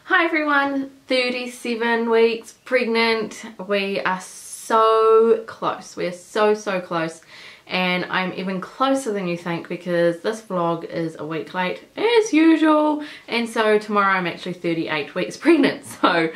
Hi everyone, 37 weeks pregnant. We are so close. We're so close, and I'm even closer than you think because this vlog is a week late as usual, and so tomorrow I'm actually 38 weeks pregnant. So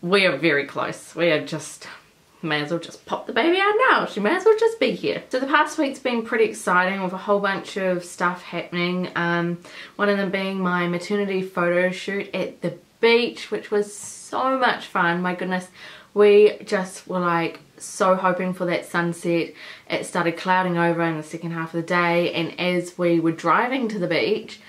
we are very close. We are just, may as well just pop the baby out now. She may as well just be here. So the past week's been pretty exciting with a whole bunch of stuff happening. One of them being my maternity photo shoot at the beach, which was so much fun. My goodness, we just were like so hoping for that sunset. It started clouding over in the second half of the day, and as we were driving to the beach,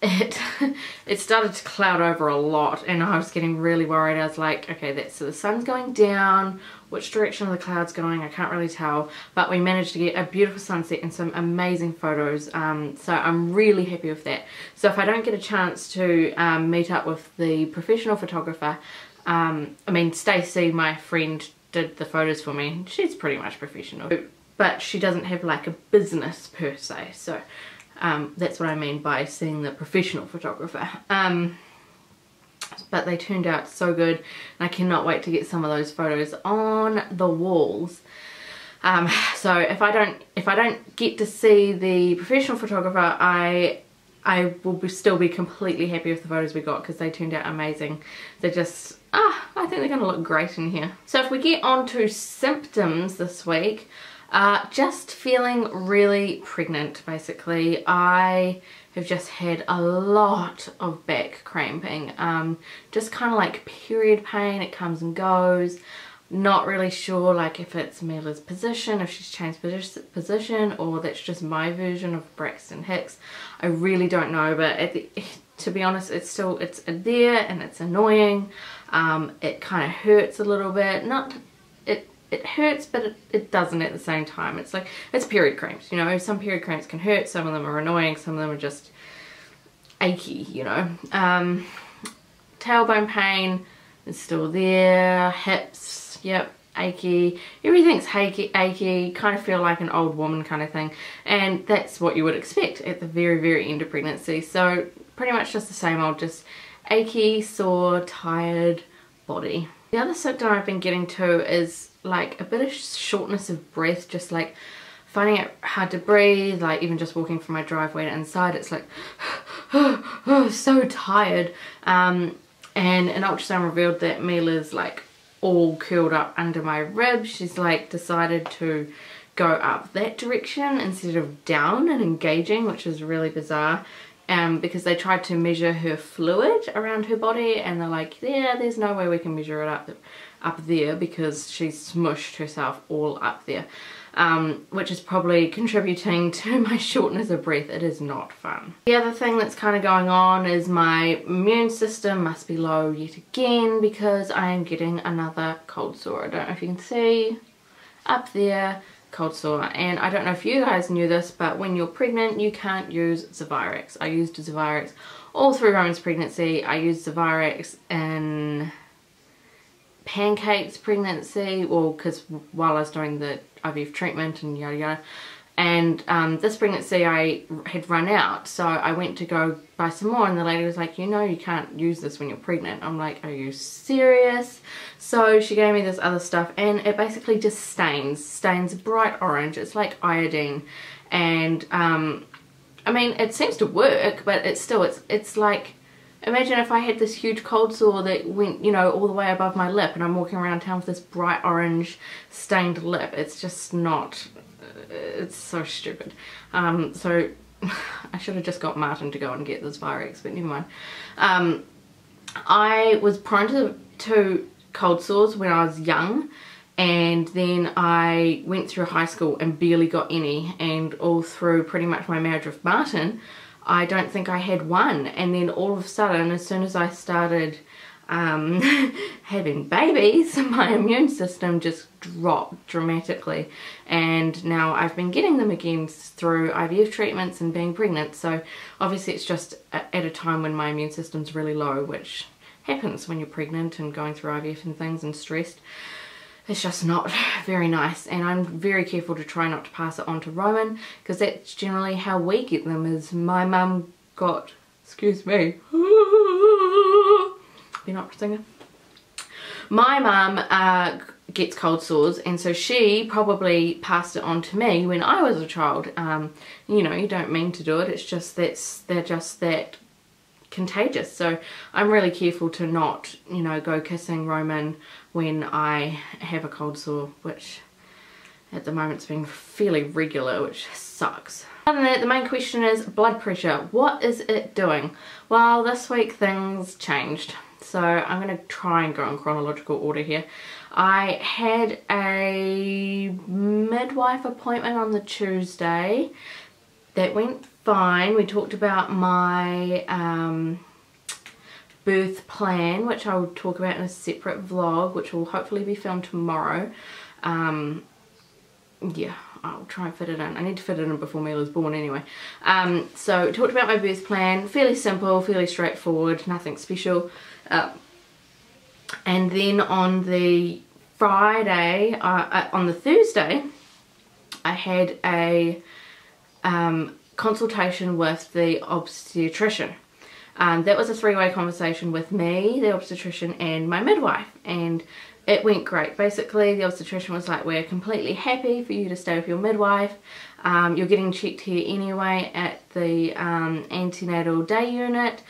it started to cloud over a lot, and I was getting really worried. I was like, okay, so the sun's going down, which direction are the clouds going? I can't really tell, but we managed to get a beautiful sunset and some amazing photos, so I'm really happy with that. So if I don't get a chance to meet up with the professional photographer, I mean Stacey, my friend, did the photos for me. She's pretty much professional, but she doesn't have like a business per se, so that's what I mean by seeing the professional photographer. But they turned out so good, and I cannot wait to get some of those photos on the walls. So if I don't get to see the professional photographer, I will still be completely happy with the photos we got, because they turned out amazing. They're just, I think they're going to look great in here. So if we get on to symptoms this week, just feeling really pregnant basically. I have just had a lot of back cramping, just kind of like period pain. It comes and goes. Not really sure like if it's Mila's position, if she's changed position, or that's just my version of Braxton Hicks. I really don't know, but to be honest, it's there and it's annoying. It kind of hurts a little bit. It hurts, but it doesn't at the same time. It's like, it's period cramps, you know. Some period cramps can hurt, some of them are annoying, some of them are just achy, you know. Tailbone pain is still there, hips, yep, achy, everything's achy, kind of feel like an old woman kind of thing, and that's what you would expect at the very end of pregnancy. So pretty much just the same old, just achy, sore, tired body. The other symptom I've been getting to is like a bit of shortness of breath, just like finding it hard to breathe, like even just walking from my driveway to inside, it's like so tired. And an ultrasound revealed that Mila's like all curled up under my ribs. She's like decided to go up that direction instead of down and engaging, which is really bizarre. Because they tried to measure her fluid around her body, and they're like, yeah, there's no way we can measure it up there because she's smushed herself all up there, which is probably contributing to my shortness of breath. It is not fun. The other thing that's kind of going on is my immune system must be low yet again, because I am getting another cold sore. I don't know if you can see up there, cold sore. And I don't know if you guys knew this, but when you're pregnant you can't use Zevirex. I used Zevirex all through Roman's pregnancy. I used Zevirex in Pancake's pregnancy, well, because while I was doing the IVF treatment and yada yada, and this pregnancy I had run out, so I went to go buy some more, and the lady was like, you know, you can't use this when you're pregnant. I'm like, are you serious? So she gave me this other stuff, and it basically just stains bright orange. It's like iodine, and I mean, it seems to work, but it's still, it's like, imagine if I had this huge cold sore that went, you know, all the way above my lip, and I'm walking around town with this bright orange stained lip. It's just not, it's so stupid. So I should have just got Martin to go and get this Virex, but never mind. I was prone to cold sores when I was young, and then I went through high school and barely got any, and all through pretty much my marriage with Martin I don't think I had one, and then all of a sudden, as soon as I started having babies, my immune system just dropped dramatically, and now I've been getting them again through IVF treatments and being pregnant. So obviously it's just at a time when my immune system's really low, which happens when you're pregnant and going through IVF and things and stressed. It's just not very nice, and I'm very careful to try not to pass it on to Roman, because that's generally how we get them. Is my mum got, excuse me, You're not singing? My mum gets cold sores, and so she probably passed it on to me when I was a child. You know, you don't mean to do it, it's just they're just that contagious. So I'm really careful to not, you know, go kissing Roman when I have a cold sore, which at the moment it's been fairly regular, which sucks. Other than that, the main question is blood pressure. What is it doing? Well, this week things changed. So I'm going to try and go in chronological order here. I had a midwife appointment on the Tuesday. That went fine. We talked about my birth plan, which I will talk about in a separate vlog, which will hopefully be filmed tomorrow. Yeah, I'll try and fit it in. I need to fit it in before Mila's born anyway. So talked about my birth plan. Fairly simple, fairly straightforward, nothing special. And then on the Friday, on the Thursday, I had a consultation with the obstetrician. That was a three-way conversation with me, the obstetrician, and my midwife, and it went great. Basically, the obstetrician was like, we're completely happy for you to stay with your midwife. You're getting checked here anyway at the antenatal day unit.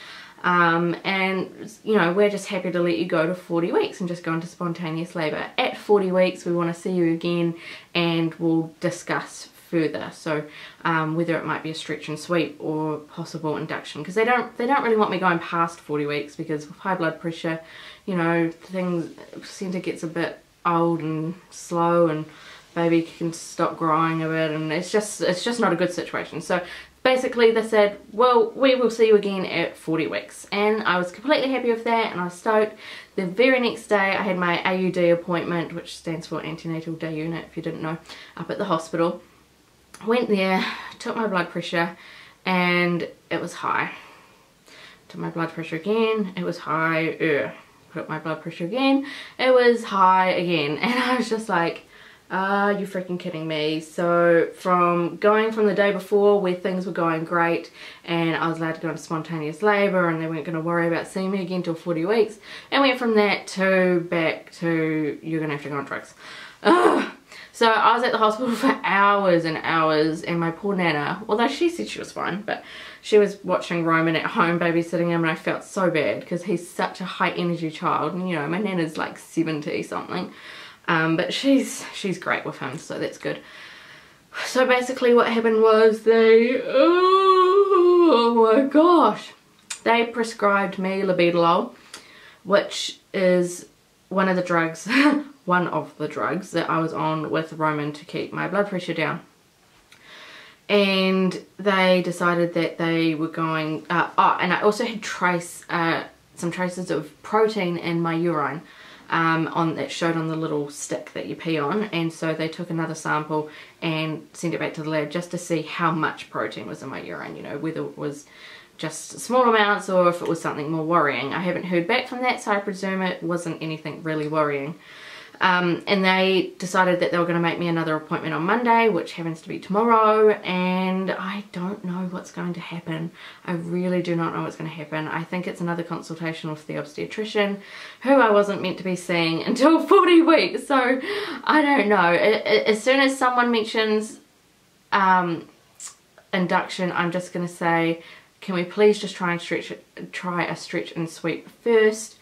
And, you know, we're just happy to let you go to 40 weeks and just go into spontaneous labour. At 40 weeks, we want to see you again and we'll discuss further. So, whether it might be a stretch and sweep or possible induction. Because they don't really want me going past 40 weeks because with high blood pressure, you know, placenta gets a bit old and slow and baby can stop growing a bit, and it's just not a good situation. So basically they said, well, we will see you again at 40 weeks. And I was completely happy with that, and I was stoked. The very next day I had my AUD appointment, which stands for antenatal day unit if you didn't know, up at the hospital. Went there, took my blood pressure, and it was high. Took my blood pressure again, it was high. Took my blood pressure again, it was high again. And I was just like, are you freaking kidding me? So from going from the day before where things were going great and I was allowed to go into spontaneous labour and they weren't going to worry about seeing me again till 40 weeks, and went from that to back to you're going to have to go on drugs. Ugh. So I was at the hospital for hours and hours, and my poor Nana, although she said she was fine, but she was watching Roman at home babysitting him, and I felt so bad because he's such a high energy child, and you know, my Nana's like 70 something. But she's great with him, so that's good. So basically what happened was oh my gosh, they prescribed me labetalol, which is one of the drugs that I was on with Roman to keep my blood pressure down. And they decided that they were going, and I also had some traces of protein in my urine. That showed on the little stick that you pee on, and so they took another sample and sent it back to the lab just to see how much protein was in my urine, you know, whether it was just small amounts or if it was something more worrying. I haven't heard back from that, so I presume it wasn't anything really worrying. And they decided that they were going to make me another appointment on Monday, which happens to be tomorrow, and I don't know what's going to happen. I really do not know what's going to happen. I think it's another consultation with the obstetrician, who I wasn't meant to be seeing until 40 weeks, so I don't know. As soon as someone mentions induction, I'm just going to say, can we please just try a stretch and sweep first?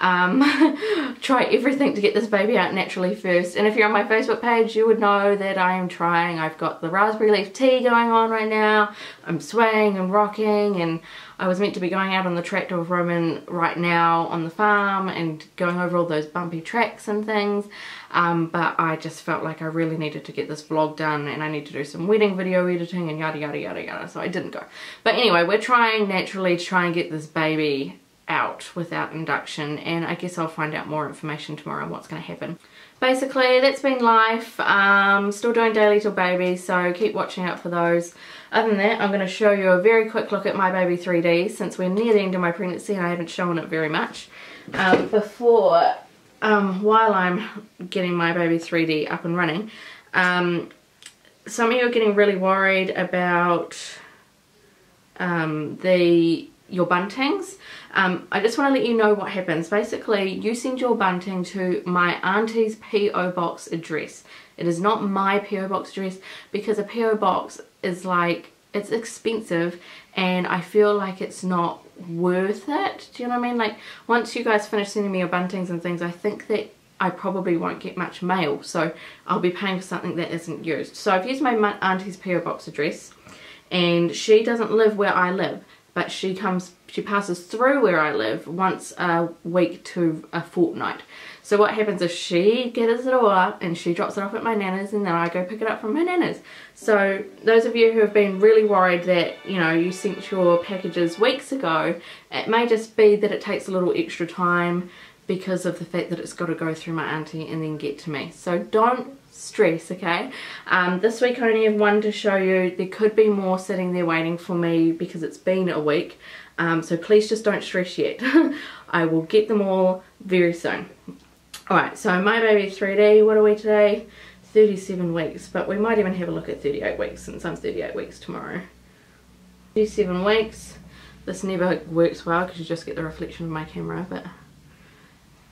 Try everything to get this baby out naturally first. And if you're on my Facebook page, you would know that I am trying. I've got the raspberry leaf tea going on right now. I'm swaying and rocking, and I was meant to be going out on the tractor with Roman right now on the farm and going over all those bumpy tracks and things, but I just felt like I really needed to get this vlog done, and I need to do some wedding video editing and yada yada yada yada, so I didn't go. But anyway, we're trying naturally to try and get this baby out without induction, and I guess I'll find out more information tomorrow on what's going to happen. Basically, that's been life. Still doing daily till baby, so keep watching out for those. Other than that, I'm going to show you a very quick look at my baby 3D, since we're near the end of my pregnancy and I haven't shown it very much. While I'm getting my baby 3D up and running, some of you are getting really worried about the your buntings. I just want to let you know what happens. Basically, you send your bunting to my auntie's PO box address. It is not my PO box address, because a PO box is like, it's expensive, and I feel like it's not worth it. Do you know what I mean? Like, once you guys finish sending me your buntings and things, I think that I probably won't get much mail, so I'll be paying for something that isn't used. So I've used my auntie's PO box address, and she doesn't live where I live, but she passes through where I live once a week to a fortnight. So what happens is she gathers it all up and she drops it off at my nana's, and then I go pick it up from my nana's. So those of you who have been really worried that, you know, you sent your packages weeks ago, it may just be that it takes a little extra time because of the fact that it's got to go through my auntie and then get to me. So don't stress, okay? This week I only have one to show you. There could be more sitting there waiting for me because it's been a week. So please just don't stress yet. I will get them all very soon. Alright, so my baby 3D, what are we today? 37 weeks, but we might even have a look at 38 weeks since I'm 38 weeks tomorrow. 37 weeks. This never works well because you just get the reflection of my camera, but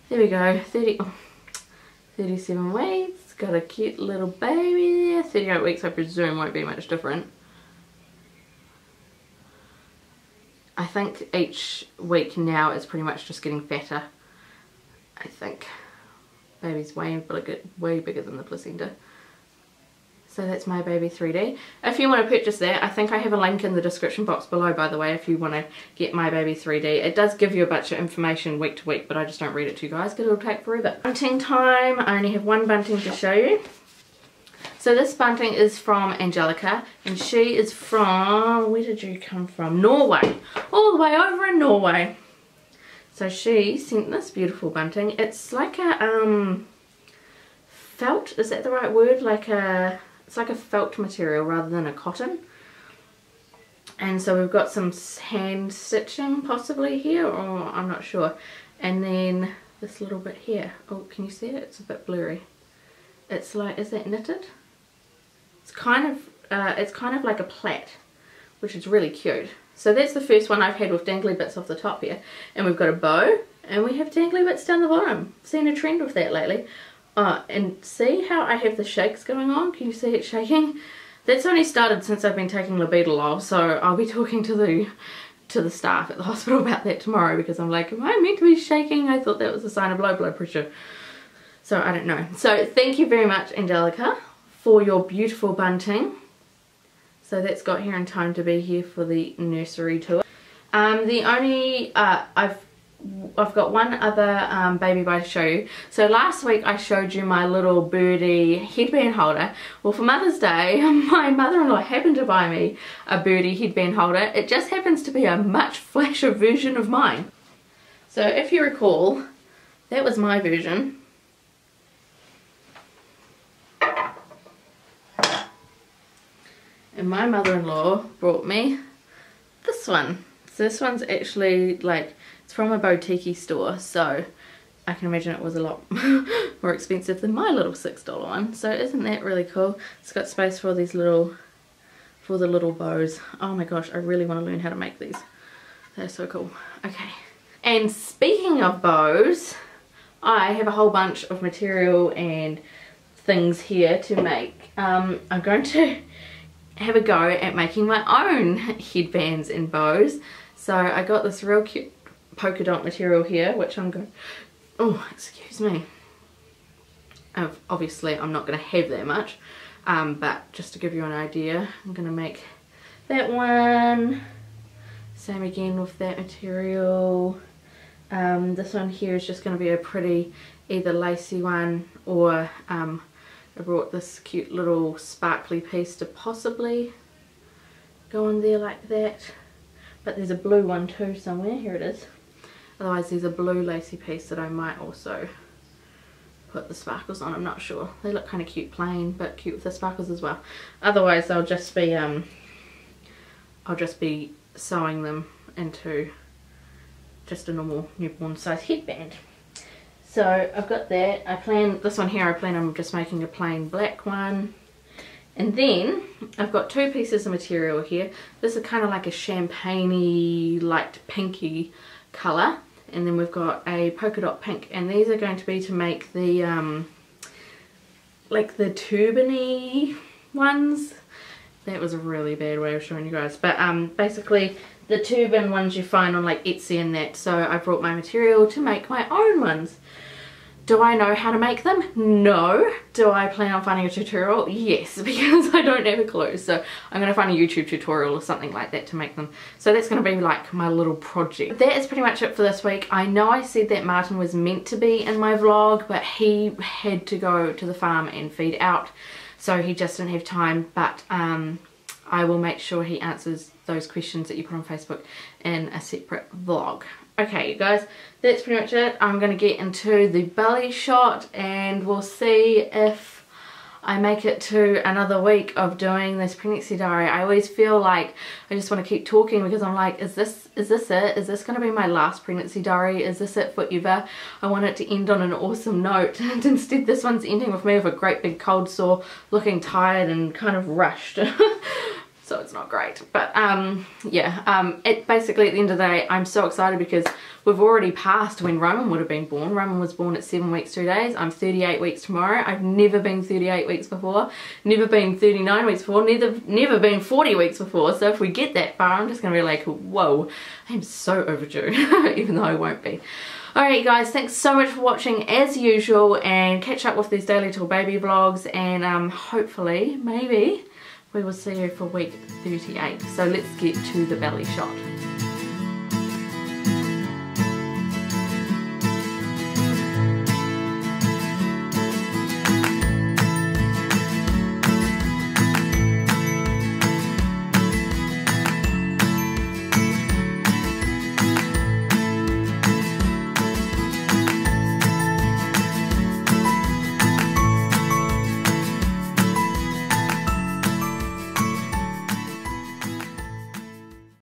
there we go. 37 weeks. Got a cute little baby there. 38 weeks I presume won't be much different. I think each week now is pretty much just getting fatter. I think. Baby's way bigger than the placenta. So that's my baby 3D. If you want to purchase that, I think I have a link in the description box below, by the way, if you want to get my baby 3D. It does give you a bunch of information week to week, but I just don't read it to you guys because it'll take forever. Bunting time. I only have one bunting to show you. So this bunting is from Angelica, and she is from, where did you come from? Norway. All the way over in Norway. So she sent this beautiful bunting. It's like a felt, is that the right word? It's like a felt material rather than a cotton. And so we've got some hand stitching possibly here, or I'm not sure. And then this little bit here. Oh, can you see it? It's a bit blurry. It's like, is that knitted? It's kind of like a plait, which is really cute. So that's the first one I've had with dangly bits off the top here. And we've got a bow, and we have dangly bits down the bottom. Seen a trend with that lately. And see how I have the shakes going on? Can you see it shaking? That's only started since I've been taking labetalol, so I'll be talking to the staff at the hospital about that tomorrow, because I'm like, am I meant to be shaking? I thought that was a sign of low blood pressure. So I don't know. So thank you very much, Angelica, for your beautiful bunting. So that's got here in time to be here for the nursery tour. I've got one other baby buy to show you. So last week I showed you my little birdie headband holder. Well, for Mother's Day, my mother-in-law happened to buy me a birdie headband holder. It just happens to be a much flashier version of mine. So if you recall, that was my version. And my mother-in-law brought me this one. So this one's actually like, it's from a boutique store, so I can imagine it was a lot more expensive than my little $6 one. So isn't that really cool? It's got space for these little, for the little bows. Oh my gosh, I really want to learn how to make these. They're so cool. Okay. And speaking of bows, I have a whole bunch of material and things here to make. I'm going to have a go at making my own headbands and bows. So I got this real cute polka dot material here, which I'm going, oh excuse me, obviously I'm not going to have that much, but just to give you an idea, I'm going to make that one, same again with that material. This one here is just going to be a pretty either lacy one, or I brought this cute little sparkly piece to possibly go on there like that. But there's a blue one too somewhere. Here it is. Otherwise there's a blue lacy piece that I might also put the sparkles on. I'm not sure. They look kind of cute plain, but cute with the sparkles as well. Otherwise I'll just be sewing them into just a normal newborn size headband. So I've got that. This one here, I'm just making a plain black one. And then I've got 2 pieces of material here. This is kind of like a champagne-y, light pinky colour. And then we've got a polka dot pink. And these are going to be to make the, like the turban-y ones. That was a really bad way of showing you guys. But basically the turban ones you find on like Etsy and that. So I brought my material to make my own ones. Do I know how to make them? No. Do I plan on finding a tutorial? Yes, because I don't have a clue. So I'm going to find a YouTube tutorial or something like that to make them. So that's going to be like my little project. That is pretty much it for this week. I know I said that Martin was meant to be in my vlog, but he had to go to the farm and feed out. So he just didn't have time, but I will make sure he answers those questions that you put on Facebook in a separate vlog. Okay, you guys, that's pretty much it. I'm going to get into the belly shot and we'll see if I make it to another week of doing this pregnancy diary. I always feel like I just want to keep talking because I'm like, is this it? Is this going to be my last pregnancy diary? Is this it forever? I want it to end on an awesome note. And instead this one's ending with me with a great big cold sore, looking tired and kind of rushed. So it's not great, but yeah, basically at the end of the day, I'm so excited because we've already passed when Roman would have been born. Roman was born at 7 weeks 2 days. I'm 38 weeks tomorrow. I've never been 38 weeks before, never been 39 weeks before, never been 40 weeks before. So if we get that far, I'm just gonna be like, whoa, I'm so overdue, even though I won't be. Alright guys, thanks so much for watching as usual, and catch up with these daily till baby vlogs, and hopefully, maybe, we will see you for week 38. So let's get to the belly shot.